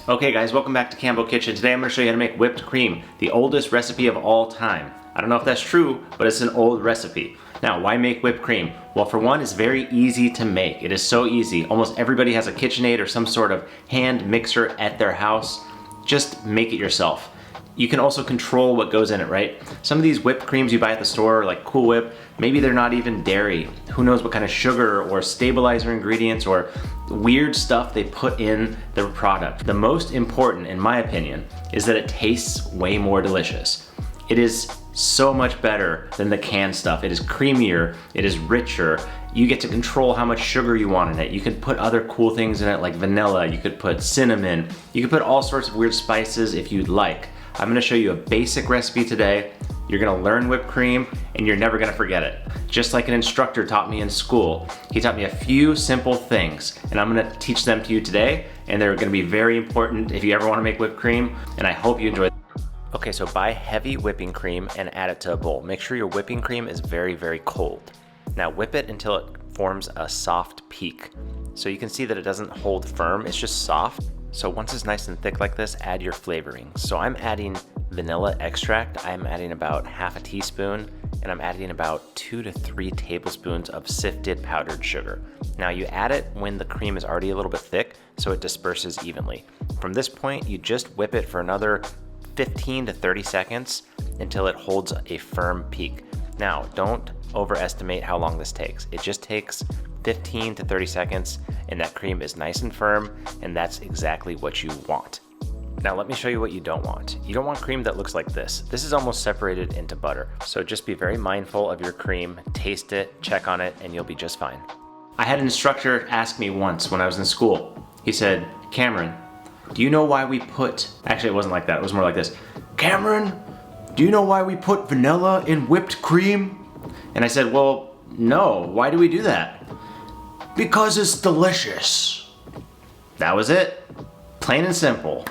Okay guys, welcome back to Campbell Kitchen. Today I'm going to show you how to make whipped cream, the oldest recipe of all time. I don't know if that's true, but it's an old recipe. Now, why make whipped cream? Well, for one, it's very easy to make. It is so easy. Almost everybody has a KitchenAid or some sort of hand mixer at their house. Just make it yourself. You can also control what goes in it, right? Some of these whipped creams you buy at the store, like Cool Whip, maybe they're not even dairy. Who knows what kind of sugar or stabilizer ingredients or weird stuff they put in the product. The most important, in my opinion, is that it tastes way more delicious. It is so much better than the canned stuff. It is creamier, it is richer. You get to control how much sugar you want in it. You can put other cool things in it like vanilla, you could put cinnamon, you could put all sorts of weird spices if you'd like. I'm gonna show you a basic recipe today. You're gonna learn whipped cream and you're never gonna forget it. Just like an instructor taught me in school. He taught me a few simple things and I'm gonna teach them to you today, and they're gonna be very important if you ever wanna make whipped cream, and I hope you enjoy. Okay, so buy heavy whipping cream and add it to a bowl. Make sure your whipping cream is very, very cold. Now whip it until it forms a soft peak. So you can see that it doesn't hold firm, it's just soft. So once it's nice and thick like this, add your flavoring. So I'm adding vanilla extract. I'm adding about half a teaspoon, and I'm adding about 2 to 3 tablespoons of sifted powdered sugar. Now you add it when the cream is already a little bit thick, so it disperses evenly. From this point, you just whip it for another 15 to 30 seconds until it holds a firm peak. Now, don't overestimate how long this takes. It just takes 15 to 30 seconds and that cream is nice and firm, and that's exactly what you want. Now let me show you what you don't want. You don't want cream that looks like this. This is almost separated into butter. So just be very mindful of your cream, taste it, check on it, and you'll be just fine. I had an instructor ask me once when I was in school. He said, "Cameron, do you know why we put..." Actually, it wasn't like that. It was more like this. "Cameron, do you know why we put vanilla in whipped cream?" And I said, "Well, no. Why do we do that?" "Because it's delicious." That was it. Plain and simple.